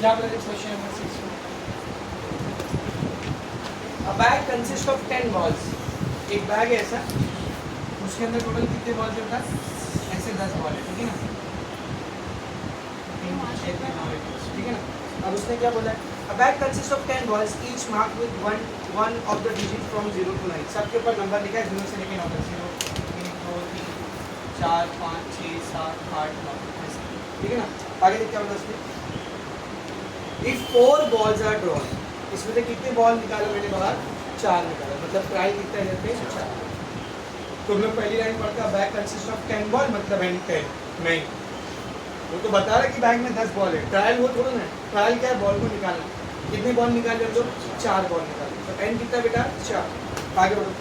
क्या बोला question number 6 में? A bag consists of 10 balls. एक बैग है ऐसा, उसके अंदर टोटल कितने बॉल्स होता है? ऐसे 10 बॉल है, ठीक है ना? ठीक है ना? अब उसने क्या बोला है? A bag consists of 10 balls, each marked with one of the digits from 0 to 9. सबके ऊपर नंबर लिखा है 0 से लेके 9 तक. 0, 1, 2, 3, 4, 5, 6, 7, 8, 9 ऐसे. ठीक है ना? आगे देख क्या बोला उसने? If 4 balls are drawn, इसमें से कितने बॉल निकालो मैंने बाहर? 4 निकाला. मतलब ट्रायल कितना है पे? 4. तो हम लोग पहली लाइन पढ़ता बैग कंसिस्ट ऑफ 10 बॉल, मतलब है 10 नहीं. वो तो बता रहा है कि बैग में 10 बॉल है. ट्रायल वो थोड़ा ना. ट्रायल क्या है? बॉल को निकालना. कितने बॉल निकाले हम लोग? 4 बॉल निकाले. तो n कितना बेटा? 4. आगे बढ़ो.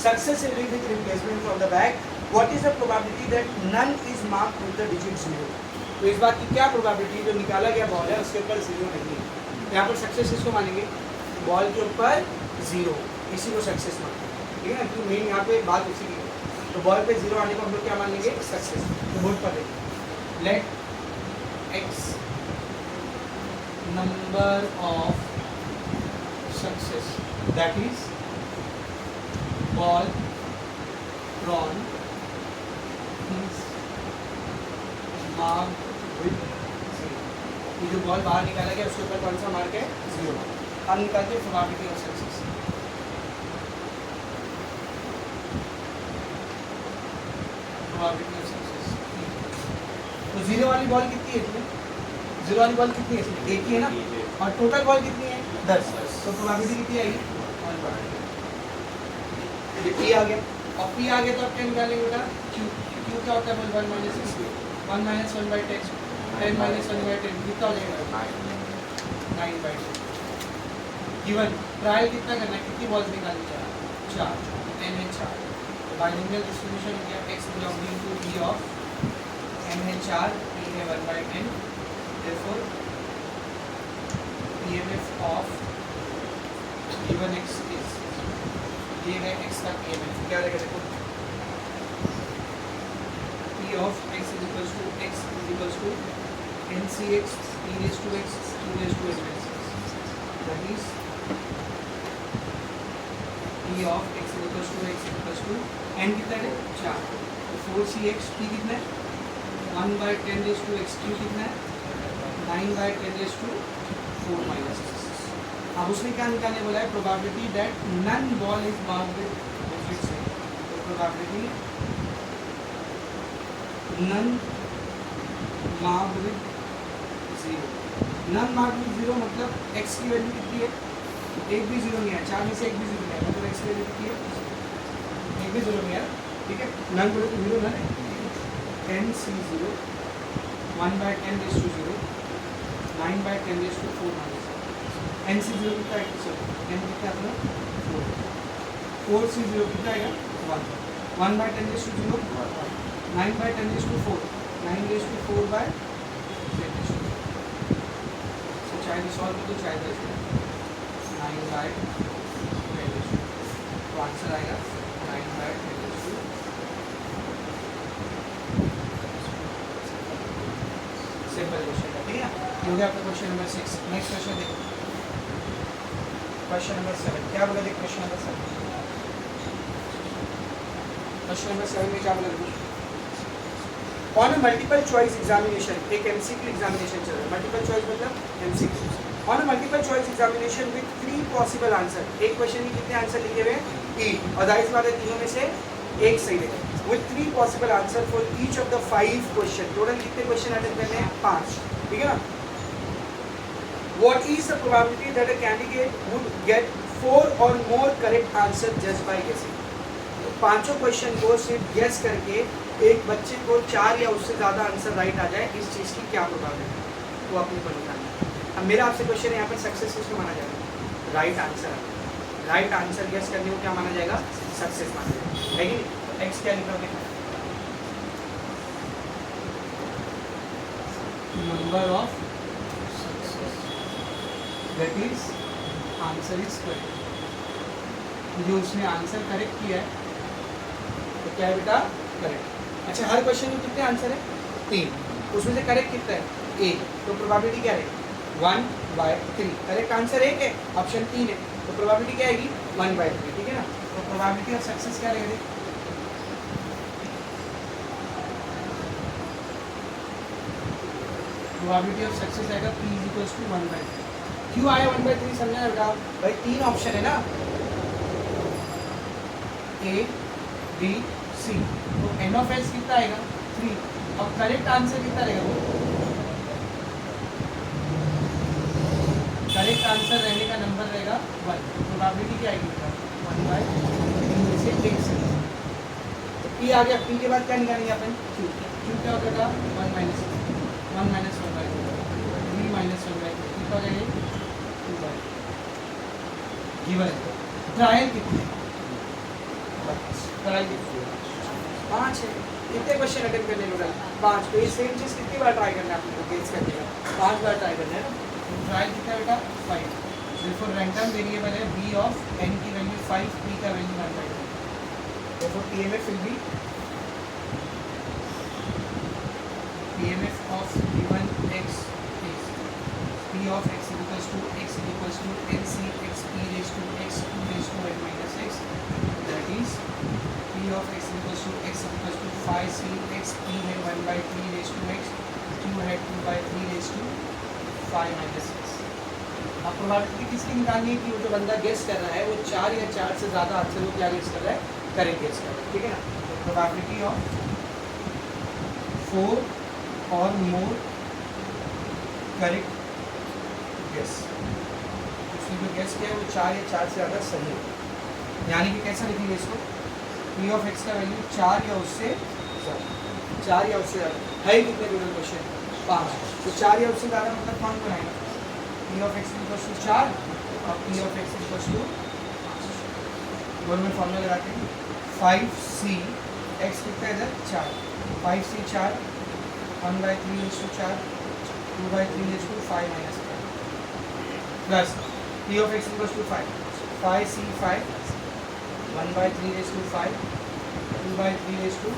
Successively with replacement from the bag, what is the probability that none is marked with the digit 0? तो इस बात की क्या प्रोबेबिलिटी जो निकाला गया बॉल है उसके ऊपर 0 नहीं है. यहाँ पर सक्सेस इसको मानेंगे बॉल के ऊपर 0, इसी को सक्सेस मानेंगे. ठीक है ना? क्योंकि मेन यहाँ पे बात उसी की है. तो बॉल पे 0 आने को हम लोग क्या मान लेंगे? सक्सेस. तो बोर्ड पर देखें. Let x number of success that is ball drawn is marked with 0. ये जो बॉल बाहर निकाला गया उसके ऊपर कौन सा मार्क है? 0. हम निकालते हैं probability of success. Probability of success. तो 0 वाली बॉल कितनी है इसमें? 0 वाली बॉल कितनी है इसमें? एक ही है ना? और टोटल बॉल कितनी है? 10. तो प्रोबेबिलिटी कितनी आएगी? 1. P आ गया. और P आ गया तो आप क्या निकालेंगे बेटा? Q. Q क्या होता है? 1 minus 6. 1 minus 1 by 10. 10 minus 1 by 10 कितना हो जाएगा? 9 by 10. गिवन ट्रायल कितना करना है? कितनी बॉल्स निकालनी चाहिए? 4. n है 4. तो बाइनोमियल डिस्ट्रीब्यूशन हो गया x belonging to P of n है 4, P है 1 by 10. Therefore PMF of given x is ये है x का PMF. क्या रहेगा देखो? P of x is equals to NCx e raised to x q raised to n minus x. That is P of x is equals to n कितना है? 4. तो 4cx p कितना है? 1 by 10 raised to x q कितना है? 9 by 10 raised to 4 minus x. अब उसने क्या निकालने बोला है? Probability that none ball is marked with digit 0. तो probability none marked with 0. None marked with 0 मतलब x की वैल्यू कितनी है? एक भी 0 नहीं है. 4 में से एक भी 0 नहीं है. मतलब x की वैल्यू कितनी है? एक भी 0 नहीं है. ठीक है? नन बोले तो 0 नन है. NC0 1 by 10 raised to 0 9 by 10 raised to 4 minus NC0 कितना है? n कितना है? 4. 4C0 कितना आएगा? 1. 1 by 10 raised to 0 9 by 10 raised to 4 9 raised to 4 by 10 raised to 4. So चाहे सॉल्व तो चाहे 9 by 10 raised to 4. तो आंसर आएगा 9 by 10 raised to 4. Simple question है. ठीक है? ये हो गया आपका क्वेश्चन नंबर 6. नेक्स्ट क्वेश्चन देखो. Question number 7. क्या बोला देख क्वेश्चन नंबर 7? क्वेश्चन नंबर 7 में क्या बोला देखो? On a multiple choice examination, एक एमसीक्यू एग्जामिनेशन चल रहा है. मल्टीपल चॉइस मतलब MCQ. On a multiple choice examination with 3 possible answer. एक क्वेश्चन में कितने आंसर लिखे हुए हैं? 3. और जाहिर बात है तीनों में से एक सही है. With 3 possible answer for each of the 5 question. Total कितने क्वेश्चन अटेंड करने हैं? 5. ठीक है ना? What is the probability that a candidate would get 4 or more correct answer just by guessing? तो पांचों क्वेश्चन को सिर्फ गेस करके एक बच्चे को 4 या उससे ज़्यादा आंसर राइट आ जाए, इस चीज़ की क्या प्रोबेबिलिटी है वो अपने को निकालना है. अब मेरा आपसे क्वेश्चन है यहाँ पर सक्सेस किसको माना जाएगा? Right answer. Right answer guess करने को क्या माना जाएगा? सक्सेस माना जाएगा. है कि नहीं? एक्स क्या लिखोगे? Number of that is answer is correct. जो उसने आंसर करेक्ट किया है तो क्या है बेटा? करेक्ट. अच्छा हर क्वेश्चन में कितने आंसर है? 3. उसमें से करेक्ट कितना है? ए, तो प्रोबेबिलिटी क्या रहेगी 1/3। करेक्ट आंसर एक है, ऑप्शन 3 है, तो प्रोबेबिलिटी क्या आएगी 1/3, ठीक है ना। तो प्रोबेबिलिटी ऑफ सक्सेस क्या रहेगी, प्रोबेबिलिटी ऑफ सक्सेस आएगा P = 1/3। क्यों आया 1/3 समझना है बेटा, भाई 3 ऑप्शन है ना, A B C, तो n ऑफ s कितना आएगा 3, अब करेक्ट आंसर कितना रहेगा वो, करेक्ट आंसर रहने का नंबर रहेगा 1, तो प्रोबेबिलिटी क्या आएगी बेटा 1/3 में से एक से। तो P आ गया, P के बाद क्या निकालेंगे अपन Q, Q क्या हो जाएगा 1 - 1/3, 3 - 1/3 कितना हो जाएगा 2/3 गिवन है। ट्रायल कितने, ट्रायल कितने 5 है, कितने क्वेश्चन अटेम्प्ट करने होगा 5, तो ये सेम चीज़ कितनी बार ट्राई करना है आपको गेस करने का, 5 बार ट्राई करना है ना। तो ट्रायल कितना बेटा 5, therefore रैंडम वेरिएबल है b ऑफ n की वैल्यू 5, p का value 1/3, therefore PMF will be PMF of given x is p of x = nc x p raised to x 2 raised to n minus x, that is p of x = 5c x p है 1/3 raised to x, q है 2/3 raised to 5 minus x। अब probability किसकी निकालनी है कि वो जो बंदा गेस कर रहा है वो 4 या 4 से ज़्यादा आंसर वो क्या गेस कर रहा है, करेक्ट गेस कर रहा है, ठीक है ना। तो प्रोबेबिलिटी ऑफ 4 और मोर करेक्ट गेस, उसने जो गेस किया है वो 4 या 4 से ज़्यादा सही है, यानी कि कैसा लिखेंगे इसको, p ऑफ x का वैल्यू 4 या उससे ज़्यादा, 4 या उससे ज़्यादा है कितने टोटल क्वेश्चन 5, तो 4 या उससे ज़्यादा मतलब कौन बनाएगा p ऑफ x = 4 और p ऑफ x = दोनों में फॉर्मूला लगाते हैं 5c x कितना है इधर 4, 5c 4 1/3 raised to 4 2/3 raised to 5 minus 5 plus p of x = 5, 5c 5 1/3 raised to 5 2/3 raised to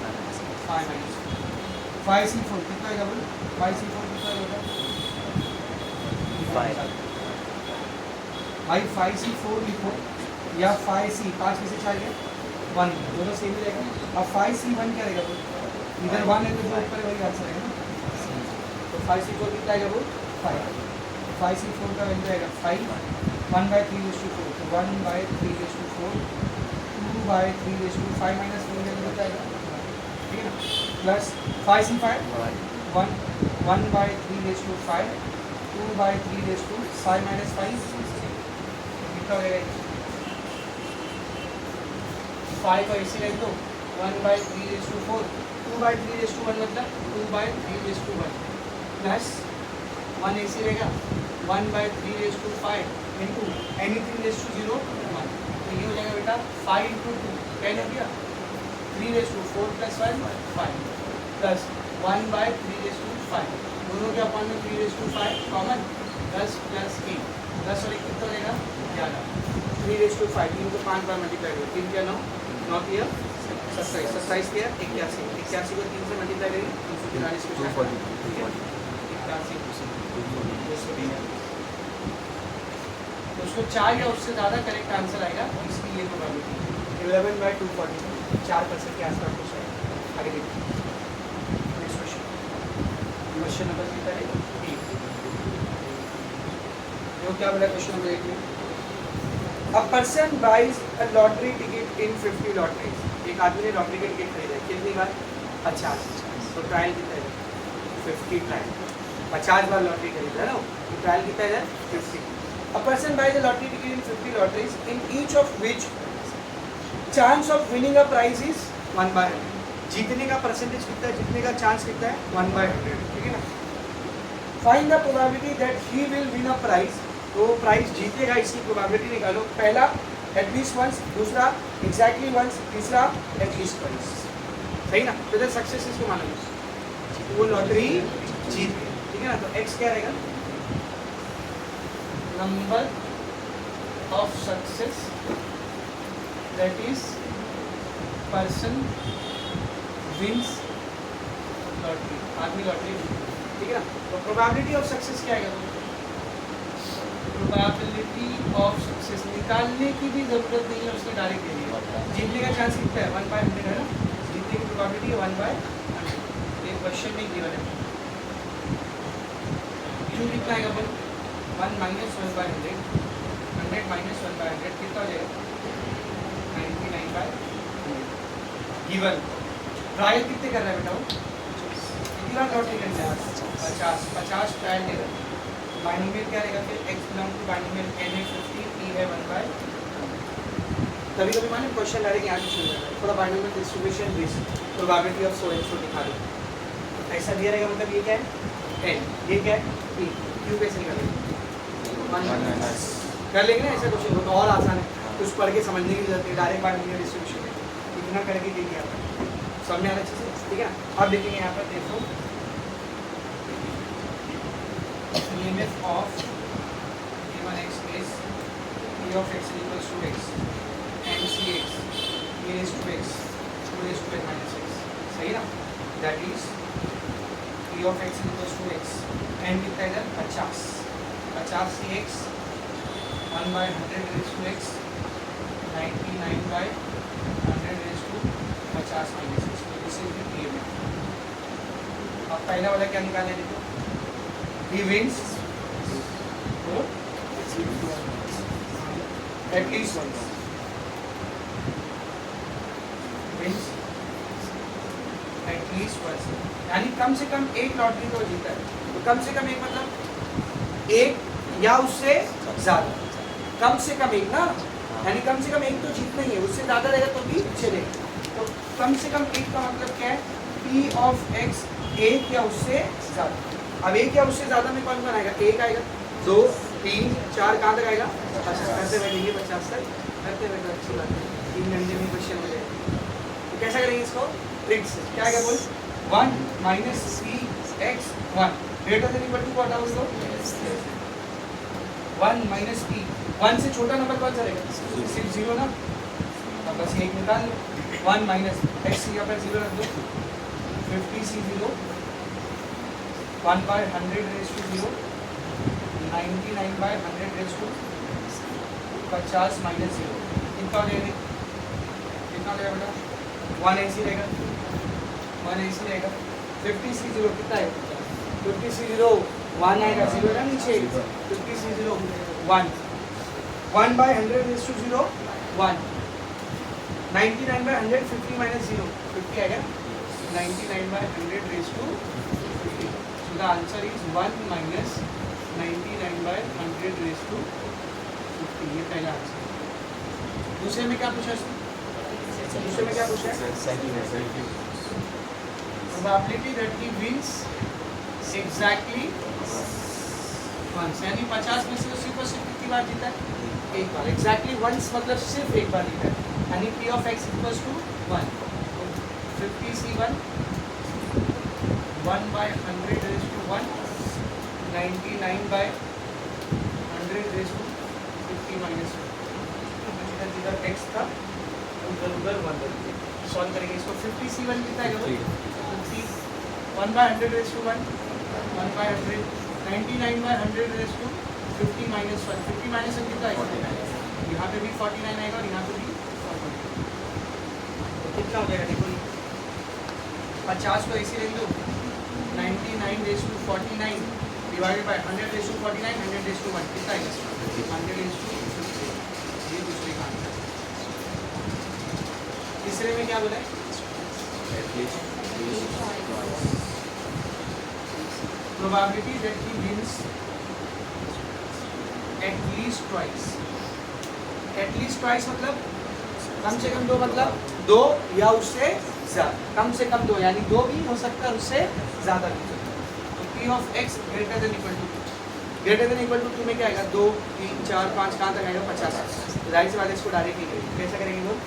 5 minus 5c 4 कितना आएगा बोलो, 5c 4 कितना होगा 5, भाई 5c 4 लिखो या 5c 5 में से 4 गया 1, दोनों सेम ही रहेगा। अब 5c 1 क्या रहेगा बोलो, इधर 1 है तो जो ऊपर वही आंसर है ना, तो 5c 4 कितना आएगा वो 5, 5c 4 का वैल्यू आएगा 5 1/3 raised to 4, तो 1/3 raised to 4 2/3 raised to 5 minus 4 value आएगा, ठीक है ना, plus 5c 5 1/3 raised to 5 2/3 raised to 5 minus 5 कितना हो जाएगा 5 को ऐसे रख दो 1/3 raised to 4 2/3 raised to 1 मतलब 2/3 raised to 1 प्लस 1 ऐसे रहेगा 1/3 raised to 5 into anything raised to 0 1, तो ये हो जाएगा बेटा 5 into 2 10 हो गया 3 raised to 4 plus 1 5 plus 1/3 raised to 5, दोनों के अपॉन में 3 raised to 5 कॉमन 10 प्लस 8 10 और 1 कितना हो जाएगा 11 3 raised to 5 3 को 5 बार मल्टीप्लाई करो 3 क्या 9 9 किया 27 27 किया 81 81 को 3 से मल्टीप्लाई करेंगे 343 को 81 तो उसको 4 या उससे ज़्यादा करेक्ट आंसर आएगा, इसकी ये प्रोबेबिलिटी 11/240 4% के आसपास कुछ है। आगे देखिए नेक्स्ट क्वेश्चन, क्वेश्चन नंबर कितना है 8, जो क्या बोला क्वेश्चन नंबर 8 में, a person buys a lottery ticket in 50 lotteries, एक आदमी ने लॉटरी का टिकट खरीदा कितनी बार 50, तो ट्रायल कितना है 50 ट्रायल 50 बार लॉटरी खरीदा ना, तो ट्रायल कितना है 50। A person buys a lottery ticket in 50 lotteries, in each of which chance of winning a prize is 1/100, जीतने का परसेंटेज कितना है, जीतने का चांस कितना है 1/100, ठीक है ना। Find the probability that he will win a prize, तो प्राइज जीतेगा इसकी प्रोबेबिलिटी निकालो, पहला एटलीस्ट वंस, दूसरा एग्जैक्टली वंस, तीसरा एटलीस्ट वंस, सही ना, तो इधर सक्सेस इसको मानेंगे वो लॉटरी जीत गए, ठीक है ना। तो एक्स क्या रहेगा number of success, that is person wins lottery, आदमी लॉटरी, ठीक है ना। तो प्रोबेबिलिटी ऑफ सक्सेस क्या आएगा? प्रोबेबिलिटी ऑफ सक्सेस निकालने की भी जरूरत नहीं है, उसने डायरेक्ट दे दिया। जीतने का चांस कितना है? 1/100 है ना, जीतने की प्रोबेबिलिटी है 1/100। ये क्वेश्चन में गिवन है। क्यों कितना आएगा बोल? 1 - 1/100, 100 - 1/100 कितना हो जाएगा? 99/100 गिवन। ट्रायल कितने कर रहा है बेटा वो? कितनी बार लॉटरी करना है? 50 ट्रायल ले रहा है। बाइनोमियल क्या रहेगा फिर? x belong to binomial n है 50, p है 1/। कभी कभी माने क्वेश्चन डायरेक्ट यहाँ से शुरू करना है, थोड़ा binomial distribution based probability of so and so दिखा दो, ऐसा दिया रहेगा। मतलब ये क्या है? n, ये क्या है? p। q कैसे निकालेंगे? 1 कर लेंगे ना ऐसा क्वेश्चन, तो और आसान है, कुछ पढ़ के समझने की जरूरत नहीं, डायरेक्ट बाइनोमियल डिस्ट्रीब्यूशन है, इतना करके दे दिया आपको, समझ में आ रहा अच्छे से, ठीक है। अब देखेंगे यहाँ पर, देखो EMF of A1x is E of x equals to x and Cx e raised to x 2 raised to n minus x, सही ना? That is E of x equals to x and कितना इधर 50 Cx 1/100 raised to x 99/100 raised to 50 minus x। This is the EMF। अब पहला वाला क्या निकालना है? देखो he wins at least once, wins at least once, यानी कम से कम एक लॉटरी तो जीता है। तो कम से कम एक मतलब एक या उससे ज्यादा, कम से कम एक ना, यानी कम से कम एक तो जीतना ही है, उससे ज्यादा रहेगा तो भी चलेगा। तो कम से कम एक का मतलब क्या है? P of x एक या उससे ज्यादा। अब एक या उससे ज्यादा में कौन आएगा? एक आएगा, 2 3 4 कहाँ तक आएगा? 50 करते बैठेंगे, 50 तक करते बैठे, अच्छी बात है, 3 घंटे में क्वेश्चन हो जाएगा। तो कैसा करेंगे इसको? ट्रिक से क्या आएगा बोल? 1 - Cx 1 greater than equal to को हटाओ उसको, 1 - P 1 से छोटा नंबर कौन सा रहेगा? सिर्फ 0 ना, अब बस एक निकाल लो। 1 - x यहाँ पर 0 रख दो, 50C0 1/100 raised to 0 99/100 raised to 50 minus 0 कितना हो जाएगा? कितना हो जाएगा बेटा? 1 ऐसी रहेगा, 1 ऐसी रहेगा। 50C0 कितना है? 50C0 1 आएगा, 0 ना नीचे, 50C0 1 1/100 raised to 0 1 99/100 50 minus 0 50 आएगा, 99/100 raised to 50। So the answer is 1 minus 99/100 raised to 50। ये पहला आंसर। दूसरे में क्या पूछा? दूसरे में क्या पूछा? Probability that he wins exactly once, यानी 50 में से उसी को सिर्फ कितनी बार जीता है? एक बार। Exactly once मतलब सिर्फ एक बार जीता है, यानी P of x equals to 1। 50C1 1/100 raised to 1 99/100 raised to 50 minus 1। जिधर x था उधर 1 सॉल्व करेंगे इसको। 50C1 कितना है? 50 1/100 raised to 1 1/100 99/100 raised to 50 minus 1 50 minus 1 कितना आएगा? यहाँ पे भी 49 आएगा और यहाँ पे भी 49। तो कितना हो जाएगा? देखो 50 को ऐसे लिख दो, 99 raised to 49 divided by 100 raised to 49 100 raised to 1 कितना आएगा? 100 raised to 50। ये दूसरे का आंसर। तीसरे में क्या बोला है? Probability that he wins at least twice। at least twice मतलब कम से कम 2, मतलब 2 या उससे ज्यादा। कम से कम 2 यानी 2 भी हो सकता है, उससे ज्यादा भी हो सकता है। तो P of x greater than equal to 2 में क्या आएगा? 2 3 4 5 कहाँ तक आएगा? 50। तो जाहिर सी बात है इसको डायरेक्ट नहीं करेंगे। कैसा करेंगे लोग?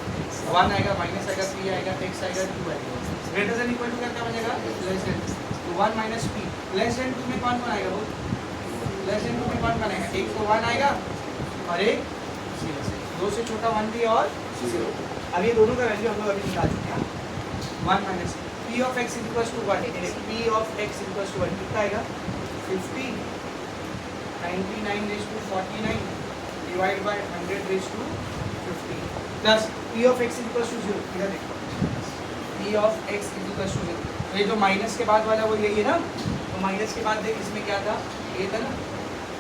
1 आएगा, माइनस आएगा, 3 आएगा, x आएगा, 2 आएगा। ग्रेटर देन इक्वल टू क्या बनेगा? Less than. तो 1 minus P लेस देन 2 में कौन आएगा? वो लेस देन 2 में कौन आएगा? एक तो 1 आएगा और एक 0 से। 2 से छोटा 1 भी और 0। अब ये दोनों का वैल्यू हम लोग अभी निकाल चुके हैं। 1 minus P P of x equals to 1, P of x equals to 1 कितना आएगा 50 99 raise to 49 divide by 100 raise to 50 plus P of x equals to 0, इधर देखो P of x equals to 0, ये जो माइनस के बाद वाला वो यही है ना, तो माइनस के बाद देख इसमें क्या था, ये था ना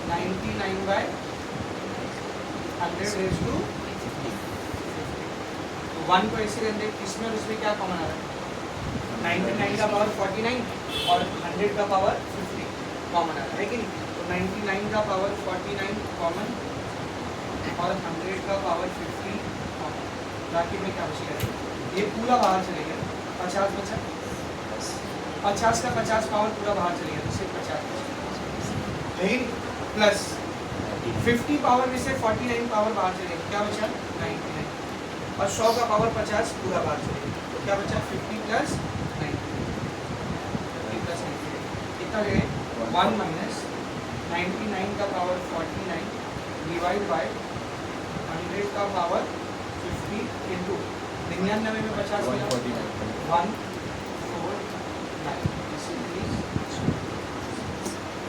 99 बाय 100 रेज टू 1 को ऐसे रहने देख, इसमें और इसमें क्या कॉमन आ रहा है 99 का पावर 49 और 100 का पावर 50 कॉमन आ रहा है कि नहीं, तो 99 का पावर 49 कॉमन और 100 का पावर 50 कॉमन, बाकी में क्या बचेगा, ये पूरा बाहर चलेगा 50 बचा, 50 का 50 पावर पूरा बाहर चलेगा तो सिर्फ 50 बचेगा, लेकिन प्लस 50 पावर में से 49 पावर बाहर चलेगा, क्या बचा 99 और 100 का पावर 50 पूरा बाहर चलेगा, तो क्या बचा 50 प्लस 90 कितना गए 1 माइनस 99 का पावर 49 डिवाइड बाय 100 का पावर 50 इंटू 99 में 50 मिला 149,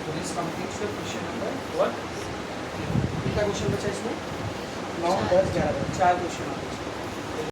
तो this completes the question number 1। कितना क्वेश्चन बचा इसमें 9 10 11 4 क्वेश्चन आ गए।